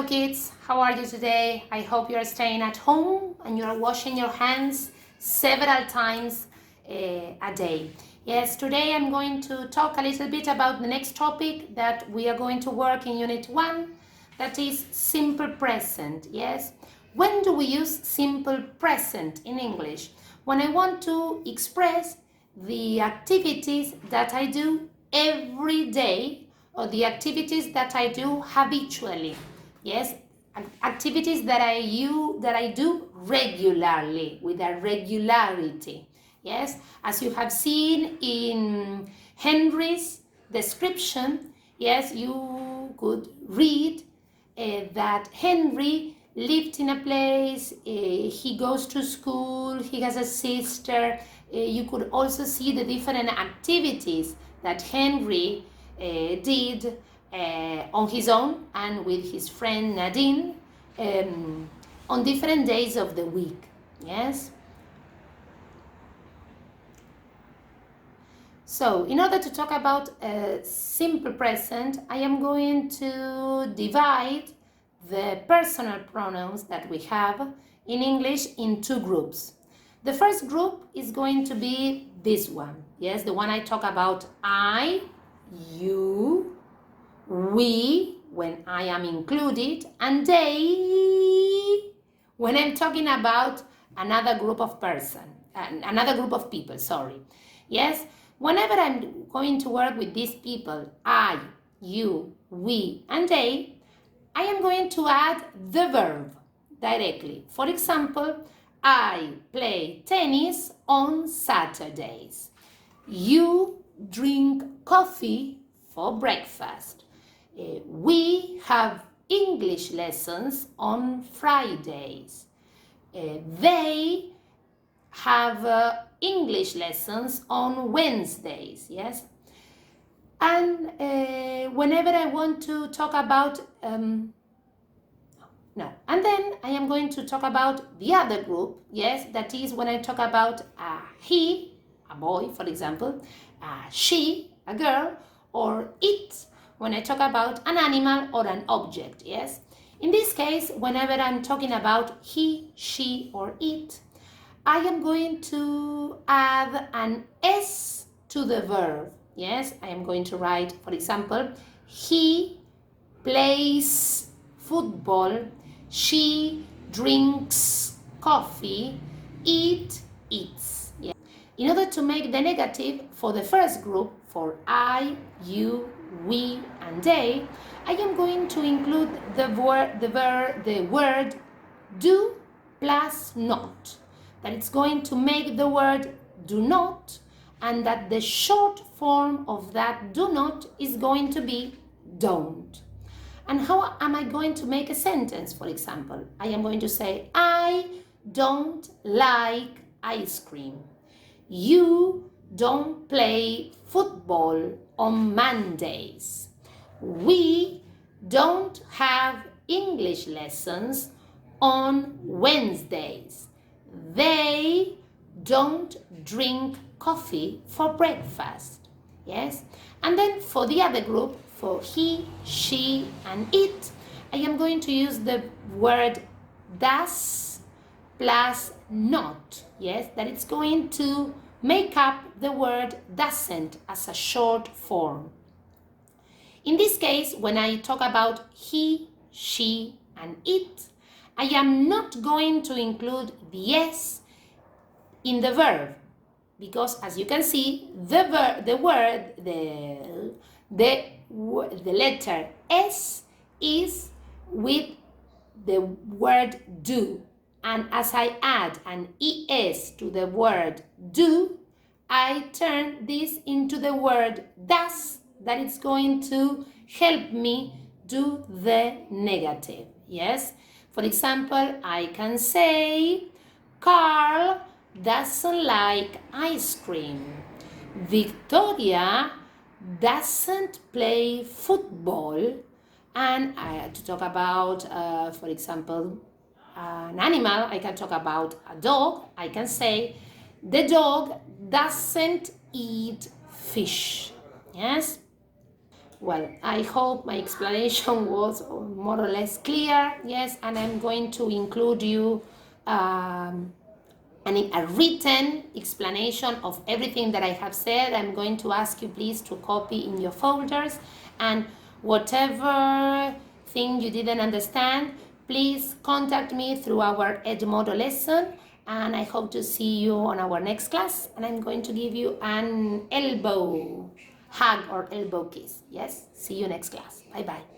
kids, how are you today? I hope you're staying at home and you're washing your hands several times a day. Yes, today I'm going to talk a little bit about the next topic that we are going to work in Unit 1, that is simple present. Yes, when do we use simple present in English? When I want to express the activities that I do every day or the activities that I do habitually. Yes, activities that I do regularly, with a regularity. Yes, as you have seen in Henry's description, yes, you could read that Henry lived in a place, he goes to school, he has a sister. You could also see the different activities that Henry did on his own and with his friend Nadine on different days of the week. Yes. So, in order to talk about simple present, I am going to divide the personal pronouns that we have in English in two groups. The first group is going to be this one. Yes, the one I talk about I, you, we, when I am included, and they, when I'm talking about another group of people, sorry. Yes, whenever I'm going to work with these people, I, you, we, and they, I am going to add the verb directly. For example, I play tennis on Saturdays. You drink coffee for breakfast. We have English lessons on Fridays. They have English lessons on Wednesdays. Yes. And whenever I want to talk about and then I am going to talk about the other group. Yes, that is when I talk about he, a boy, for example, she, a girl, or it, when I talk about an animal or an object. Yes, in this case, whenever I'm talking about he, she, or it, I am going to add an S to the verb. Yes, I am going to write, for example, he plays football, she drinks coffee, it eats. Yeah. In order to make the negative for the first group, for I, you, we, and they, I am going to include the word do plus not. That it's going to make the word do not, and that the short form of that do not is going to be don't. And how am I going to make a sentence, for example? I am going to say, I don't like ice cream. You don't play football on Mondays. We don't have English lessons on Wednesdays. They don't drink coffee for breakfast. Yes? And then for the other group, for he, she, and it, I am going to use the word does plus not. Yes? That it's going to make up the word doesn't as a short form. In this case, when I talk about he, she, and it, I am not going to include the S in the verb, because as you can see, the letter S is with the word do, and as I add an ES to the word do, I turn this into the word does, that it's going to help me do the negative. Yes. For example, I can say, Carl doesn't like ice cream. Victoria doesn't play football. And to talk about, for example, an animal, I can talk about a dog. I can say, the dog doesn't eat fish. Yes? Well, I hope my explanation was more or less clear. Yes, and I'm going to include you a written explanation of everything that I have said. I'm going to ask you please to copy in your folders, and whatever thing you didn't understand, please contact me through our Edmodo lesson, and I hope to see you on our next class, and I'm going to give you an elbow hug or elbow kiss. Yes, see you next class. Bye bye.